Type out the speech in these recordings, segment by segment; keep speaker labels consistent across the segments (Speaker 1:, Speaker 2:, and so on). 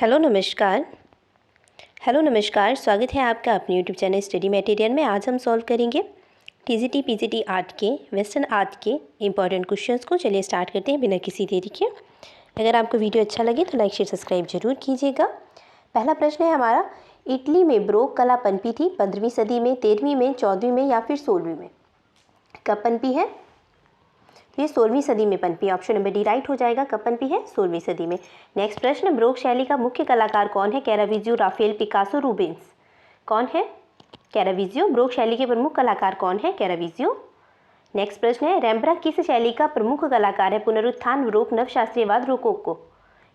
Speaker 1: Hello नमस्कार स्वागत है आपका अपने यूट्यूब चैनल स्टडी मटेरियल में। आज हम सॉल्व करेंगे टीजीटी पीजीटी आर्ट के वेस्टर्न आर्ट के इंपॉर्टेंट क्वेश्चंस को। चलिए स्टार्ट करते हैं बिना किसी देरी के। अगर आपको वीडियो अच्छा लगे तो लाइक शेयर सब्सक्राइब जरूर कीजिएगा। पहला प्रश्न है हमारा, इटली में बारोक कला पनपी थी 15वीं सदी में, 13वीं में, 14वीं में या फिर 16वीं में? कब पनपी है? ये 16वीं सदी में पनपी। ऑप्शन नंबर डी राइट हो जाएगा। कब पनपी है? 16वीं सदी में। नेक्स्ट प्रश्न, बारोक शैली का मुख्य कलाकार कौन है? कैराविजियो, राफेल, पिकासो, रूबेंस? कौन है? कैराविजियो। बारोक शैली के प्रमुख कलाकार कौन है? कैराविजियो। नेक्स्ट प्रश्न है, रेम्ब्रा किस शैली का प्रमुख कलाकार है? पुनरुत्थान, बारोक, नवशास्त्रीयवाद, रोकोको?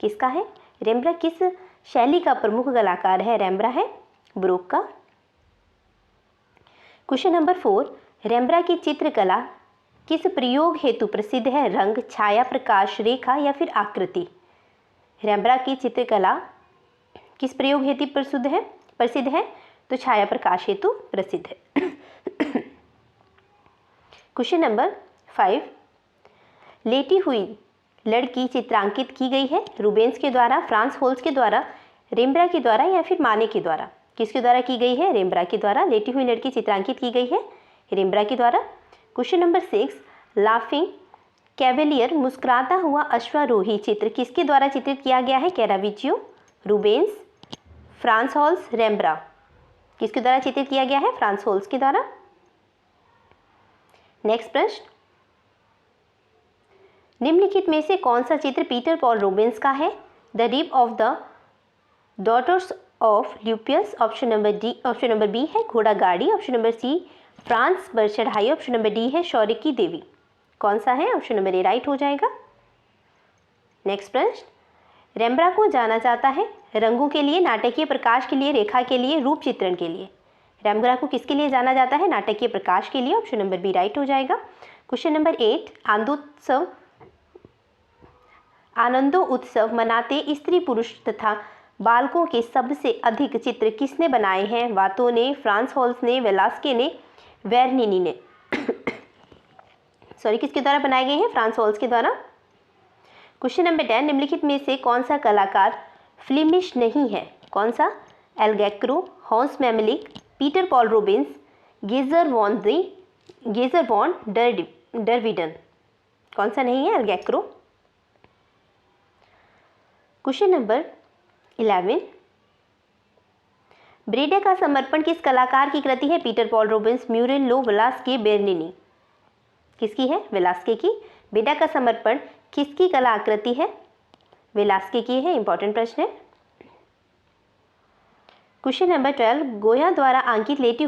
Speaker 1: किसका है? रेम्ब्रा किस शैली का प्रमुख कलाकार है? रेम्ब्रा है बारोक का। क्वेश्चन नंबर 4, रेम्ब्रा की चित्रकला किस प्रयोग हेतु प्रसिद्ध है? रंग, छाया, प्रकाश, रेखा या फिर आकृति? रेम्ब्रा की चित्रकला किस प्रयोग हेतु प्रसिद्ध है? तो छाया प्रकाश हेतु प्रसिद्ध है। क्वेश्चन नंबर 5, लेटी हुई लड़की चित्रांकित की गई है रूबेंस के द्वारा, फ्रांस होल्स के द्वारा, रेम्ब्रा के द्वारा या फिर माने के द्वारा? किसके द्वारा की गई है? रेम्ब्रा के द्वारा लेटी हुई लड़की चित्रांकित की गई है रेम्ब्रा के द्वारा। क्वेश्चन नंबर 6, लाफिंग कैवेलियर मुस्कुराता हुआ अश्वारोही चित्र किसके द्वारा चित्रित किया गया है? कैराविजियो, रूबेंस, फ्रांस होल्स, रेम्ब्रा? किसके द्वारा चित्रित किया गया है? फ्रांस होल्स के द्वारा। नेक्स्ट प्रश्न, निम्नलिखित में से कौन सा चित्र पीटर पॉल रूबेंस का है? The rape of the daughters of Leucippus? Option number B है घोड़ा गाड़ी। ऑप्शन नंबर सी फ्रांस पर चढ़ाई। ऑप्शन नंबर डी है शौर्य की देवी। कौन सा है? ऑप्शन नंबर ए राइट हो जाएगा। नेक्स्ट प्रश्न, रेम्ब्रा को जाना जाता है रंगों के लिए, नाटकीय प्रकाश के लिए, रेखा के लिए, रूप चित्रण के लिए? रेम्ब्रा को किसके लिए जाना जाता है? नाटकीय प्रकाश के लिए। ऑप्शन नंबर बी राइट हो जाएगा। क्वेश्चन नंबर 8, आनंदोत्सव मनाते स्त्री पुरुष तथा बालकों के सबसे अधिक चित्र किसने बनाए हैं? वातो ने, फ्रांस होल्स ने, वेलास्के ने, वेरनिनी ने? किसके द्वारा बनाए गए हैं? फ्रांस होल्स के द्वारा। क्वेश्चन नंबर 10, निम्नलिखित में से कौन सा कलाकार फ्लेमिश नहीं है? कौन सा? El Greco, Hans Memling, Peter Paul Rubens, Rogier van der Weyden? कौन सा नहीं है? El Greco. Question number 11, Breda का समर्पण किस कलाकार की कृति है? Peter Paul Rubens, Murillo, Velazquez, Bernini? किसकी है? वेलास्के की। ब्रेडा का समर्पण किसकी कलाकृति है? वेलास्के की है। इंपॉर्टेंट प्रश्न है। क्वेश्चन नंबर 12, गोया द्वारा अंकित लेटी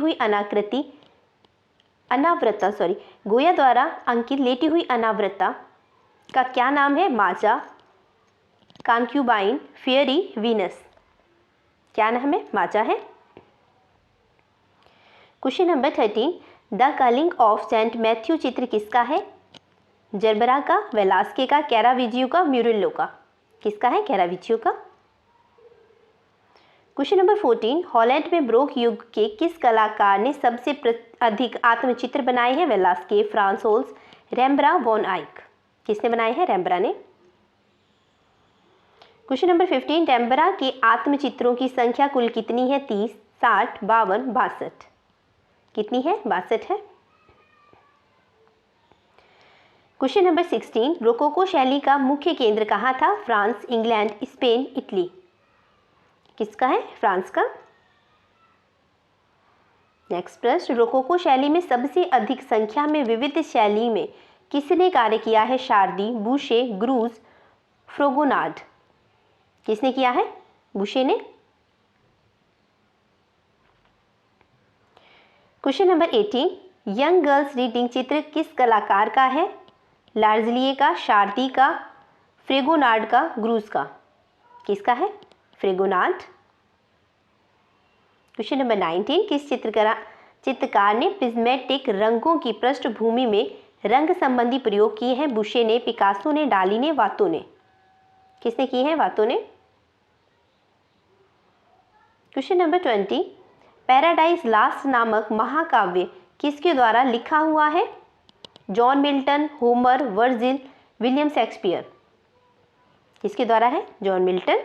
Speaker 1: हुई अनावृता का क्या नाम है? Maja, concubine, fairy, Venus? क्या नाम है? माजा है। Question number 13, the calling of saint Matthew चित्र किसका है? जर्बरा का, वेलास्के का, कैराविजियो का, म्यूरिलो का? किसका है? कैराविजियो का। क्वेश्चन नंबर 14, हॉलैंड में बारोक युग के किस कलाकार ने सबसे अधिक आत्मचित्र बनाए हैं? वेलास्के, फ्रांस होल्स, रेम्ब्रा, वॉन आइक? किसने बनाए हैं? रेम्ब्रा ने। क्वेश्चन नंबर 15, रेम्ब्रा के आत्मचित्रों की संख्या कुल कितनी है? 30, 60, 52, 62? कितनी है? 62 है। क्वेश्चन नंबर 16, रोकोको शैली का मुख्य केंद्र कहाँ था? France, England, Spain, Italy? किसका है? फ्रांस का। नेक्स्ट प्रश्न, रोकोको शैली में सबसे अधिक संख्या में विविध शैली में किसने कार्य किया है? शार्दी, बूशे, ग्रूज, फ्रोगोनार्ड? किसने किया है? बूशे ने। Question number 18, young girls reading चित्र किस कलाकार का है? लार्जलिए का, शार्दी का, फ्रेगोनार्ड का, ग्रूज का? किसका है? फ्रेगोनार्ड। क्वेश्चन नंबर 19, किस चित्रकार ने प्रिज्मेटिक रंगों की पृष्ठभूमि में रंग संबंधी प्रयोग किए हैं? बुशे ने, पिकासो ने, डाली ने, वातो ने? किसने किए हैं? वातो ने। क्वेश्चन नंबर 20, पैराडाइज लास्ट नामक महाकाव्य किसके द्वारा लिखा हुआ है? John Milton, Homer, Virgil, William Shakespeare? किसके द्वारा है? John Milton.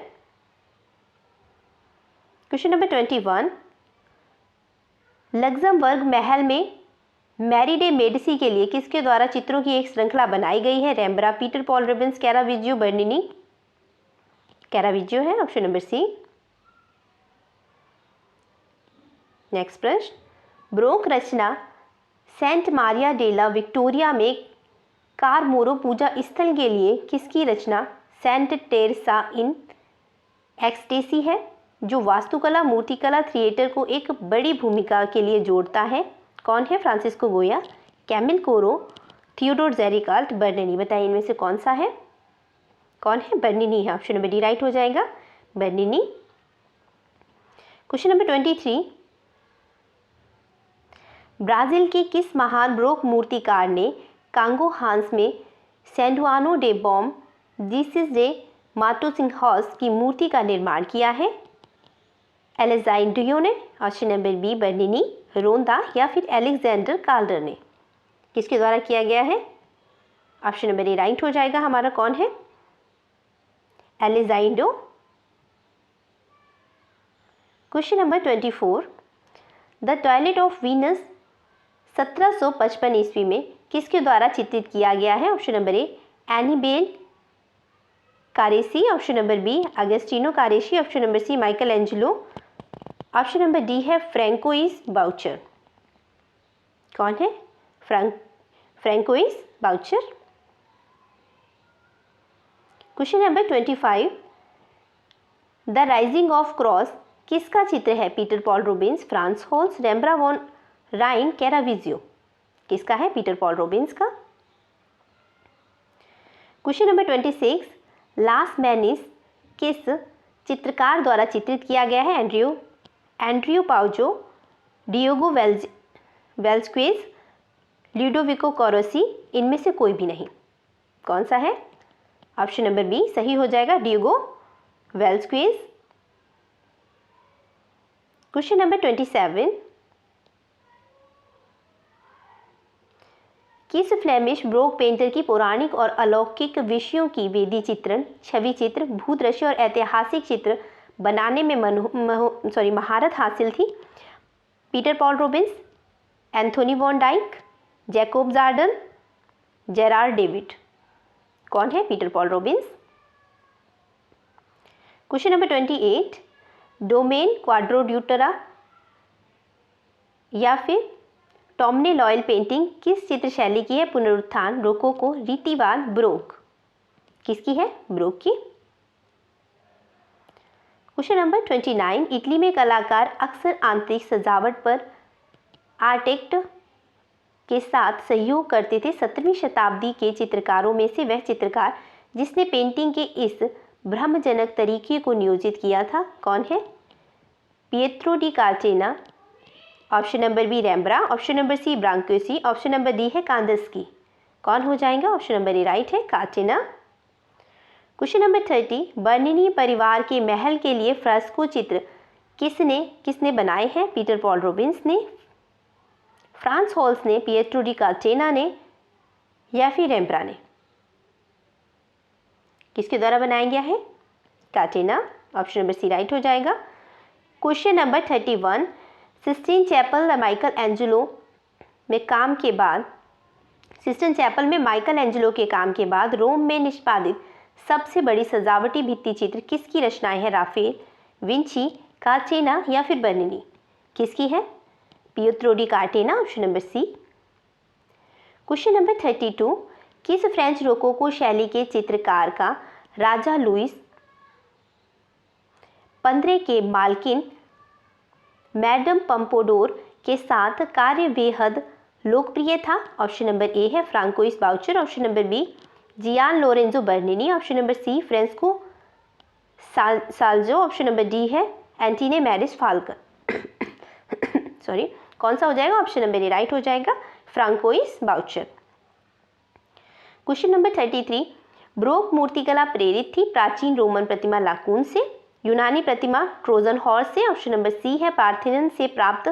Speaker 1: Question number 21, Luxembourg महल में मैरी डे मेडिसी के लिए किसके द्वारा चित्रों की एक श्रृंखला बनाई गई है? Rembrandt, Peter Paul Rubens, Caravaggio, Bernini. Caravaggio है ऑप्शन नंबर सी। नेक्स्ट प्रश्न, ब्रोक रचना सेंट मारिया डेला विक्टोरिया में कारमोरो पूजा स्थल के लिए किसकी रचना सेंट टेरेसा इन एक्सटेसी है, जो वास्तुकला, मूर्तिकला, थिएटर को एक बड़ी भूमिका के लिए जोड़ता है? कौन है? फ्रांसिस्को गोया, कैमिल कोरो, थियोडोर जेरिकाल्ट, बर्निनी। बताइए इनमें से कौन सा है? कौन है? बर्निनी है, ऑप्शन नंबर डी राइट हो जाएगा, बर्निनी। क्वेश्चन नंबर 23, ब्राजील के किस महान ब्रोक मूर्तिकार ने कांगो हांस में सैंडुआनो डे बॉम जीसस डे माटोसिंहॉस की मूर्ति का निर्माण किया है? एलेजाइंड्रियो ने, ऑप्शन नंबर बी बर्निनी, रोंदा या फिर एलेक्जेंडर काल्डर ने। किसके द्वारा किया गया है? ऑप्शन नंबर ए राइट हो जाएगा हमारा। कौन है? एलेजाइंडो। Question number 24, the toilet of Venus 1755 ईस्वी में किसके द्वारा चित्रित किया गया है? Option number A Annibale Carracci, option number B Agostino Carracci, option number C Michelangelo, option number D है फ्रैंकोइस बाउचर। कौन है? Francois Boucher. Question number 25, the raising of cross किसका चित्र है? Peter Paul Rubens, Frans Hals, Rembrandt van Rijn, Caravaggio. किसका है? Peter Paul Rubens का। Question number 26, लास मैनिस किस चित्रकार द्वारा चित्रित किया गया है? एंड्रियो पाउजो, डियोगो वेल्स्क्वेज, ल्यूडोविको कोरोसी, इनमें से कोई भी नहीं। कौन सा है? ऑप्शन नंबर बी सही हो जाएगा, डियोगो वेल्स्क्वेज। क्वेश्चन नंबर 27, किस फ्लेमिश ब्रोक पेंटर की पौराणिक और अलौकिक विषयों की वेदी चित्रण, छवि चित्र, भूदृश्य और ऐतिहासिक चित्र बनाने में महारत हासिल थी? Peter Paul Rubens, Anthony van Dyck, Jacob Jordaens, Gerard David. कौन है? Peter Paul Rubens. Question number 28, डोमेन क्वाड्रोड्यूटरा या फिर टॉमने लॉयल पेंटिंग किस चित्र शैली की है? पुनरुत्थान, रोकोको, रीतिवाद, ब्रोक। किसकी है? ब्रोक की। क्वेश्चन नंबर 29, इटली में कलाकार अक्सर आंतरिक सजावट पर आर्किटेक्ट के साथ सहयोग करते थे। 17वीं शताब्दी के चित्रकारों में से वह चित्रकार जिसने पेंटिंग के इस भ्रमजनक तरीके को नियोजित किया था, कौन है? Pietro da Cortona, option number B Rembrandt, option number C Brancusi, option number D है कांदिस्की। कौन हो जाएगा? ऑप्शन नंबर ए राइट है, कार्टेना। क्वेश्चन नंबर 30, बर्निनी परिवार के महल के लिए फ्रेस्को चित्र किसने बनाए हैं? पीटर पॉल रूबेंस ने, फ्रांस होल्स ने, पिएट्रो डी कार्टेना ने या फिर रेम्ब्रा ने। किसके द्वारा बनाया गया है? कार्टेना, ऑप्शन नंबर सी राइट हो जाएगा। Question number 31, Sistine Chapel Michelangelo में काम के बाद सिस्टीन चैपल में माइकल एंजेलो के काम के बाद रोम में निष्पादित सबसे बड़ी सजावटी भित्ति चित्र किसकी रचनाएं हैं? राफेल, विंची, कार्टेना या फिर बर्निनी। किसकी है? Pietro da Cortona, option number C. Question number 32, किस फ्रेंच रोकोको शैली के चित्रकार का राजा लुइस 15 के मालकिन मैडम पम्पोडोर के साथ कार्य बेहद लोकप्रिय था? ऑप्शन नंबर ए है Francois Boucher, option number B Gian Lorenzo Bernini, option number C Francesco साल्जो, ऑप्शन नंबर डी है एंटीने मैरिस फाल्कन। सॉरी, कौन सा हो जाएगा? ऑप्शन नंबर ए राइट हो जाएगा, François Boucher. Question number 33, baroque मूर्तिकला प्रेरित थी प्राचीन रोमन प्रतिमा लाकून से, यूनानी प्रतिमा ट्रोजन हॉर्स से, ऑप्शन नंबर सी है पार्थिनन से प्राप्त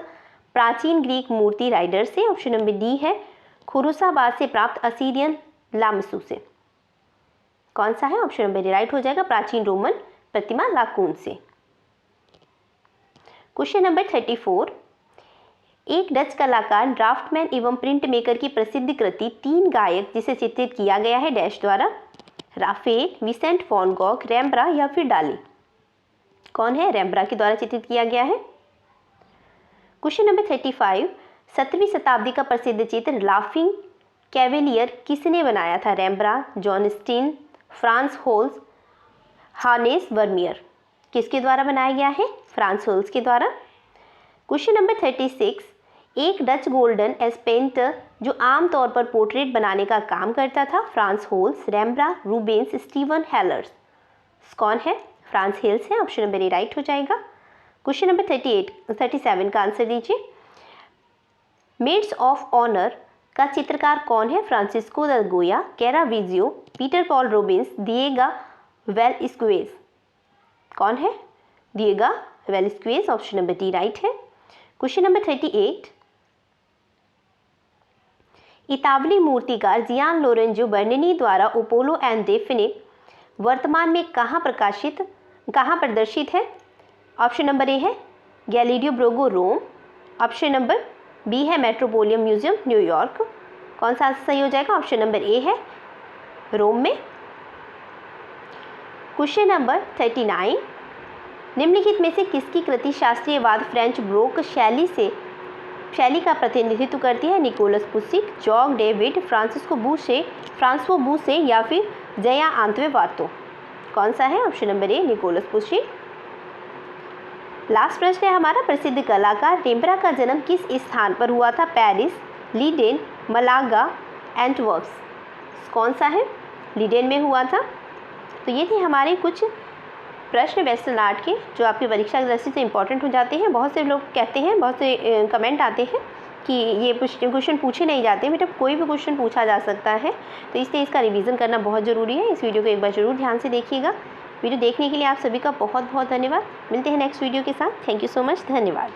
Speaker 1: प्राचीन ग्रीक मूर्ति राइडर से, ऑप्शन नंबर डी है खुरुसाबाद से प्राप्त असीरियन लामसू से। कौन सा है? ऑप्शन नंबर डी राइट हो जाएगा, प्राचीन रोमन प्रतिमा लाकून से। क्वेश्चन नंबर 34, एक डच कलाकार, ड्राफ्टमैन एवं प्रिंट मेकर की प्रसिद्ध कृति तीन गायक जिसे चित्रित किया गया है डैश द्वारा, Raphael, Vincent van Gogh, Rembrandt या फिर डाली। कौन है? रेम्ब्रा के द्वारा चित्रित किया गया है। क्वेश्चन नंबर 35, 17वीं शताब्दी का प्रसिद्ध चित्र लाफिंग कैवेलियर किसने बनाया था? Rembrandt, Jan Steen, Frans Hals, Hannes Vermeer. किसके द्वारा बनाया गया है? फ्रांस होल्स के द्वारा। क्वेश्चन नंबर 36, एक डच गोल्डन एज पेंटर जो आमतौर पर पोर्ट्रेट बनाने का काम करता था, France Hals, Rembrandt, Rubens, Steven healers. कौन है? फ्रांस हेल्स है। ऑप्शन नंबर ए राइट हो जाएगा। क्वेश्चन नंबर 37 का आंसर दीजिए। मेड्स ऑफ ऑनर का चित्रकार कौन है? फ्रांसिस्को द गोया, कैराविजियो, पीटर पॉल रोबिन्स, दिएगा वेलस्कुएज। कौन है? दिएगा वेलस्कुएज। ऑप्शन नंबर डी राइट है। क्वेश्चन नंबर 38, इतावली मूर्तिकार जियान लोरेंजो बर्निनी द्वारा अपोलो एंड डेफिने वर्तमान में कहाँ प्रदर्शित है? ऑप्शन नंबर ए है गैलीडियो ब्रोगो रोम, ऑप्शन नंबर बी है मेट्रोपोलियम म्यूजियम न्यूयॉर्क। कौन सा आंसर सही हो जाएगा? ऑप्शन नंबर ए है रोम में। क्वेश्चन नंबर 39, निम्नलिखित में से किसकी कृति शास्त्रीयवाद फ्रेंच ब्रोक शैली का प्रतिनिधित्व करती है? Nicolas Poussin, Jacques David, Francois Boucher या फिर जया आंतवे वार्तो। कौन सा है? Option number A Nicolas Poussin. Last प्रश्न है हमारा, प्रसिद्ध कलाकार रेम्ब्रा का जन्म किस स्थान पर हुआ था? Paris, Leiden, Malaga, Antwerps. कौन सा है? लीडेन में हुआ था। तो ये थे हमारे कुछ प्रश्न वेस्टर्न आर्ट के जो आपकी परीक्षा की दृष्टि से इंपॉर्टेंट हो जाते हैं। बहुत से लोग कहते हैं, बहुत से कमेंट आते हैं कि ये क्वेश्चन पूछे नहीं जाते। बेटा कोई भी क्वेश्चन पूछा जा सकता है, तो इसलिए इसका रिवीजन करना बहुत ज़रूरी है। इस वीडियो को एक बार ज़रूर ध्यान से देखिएगा। वीडियो देखने के लिए आप सभी का बहुत बहुत धन्यवाद। मिलते हैं नेक्स्ट वीडियो के साथ। Thank you so much. धन्यवाद।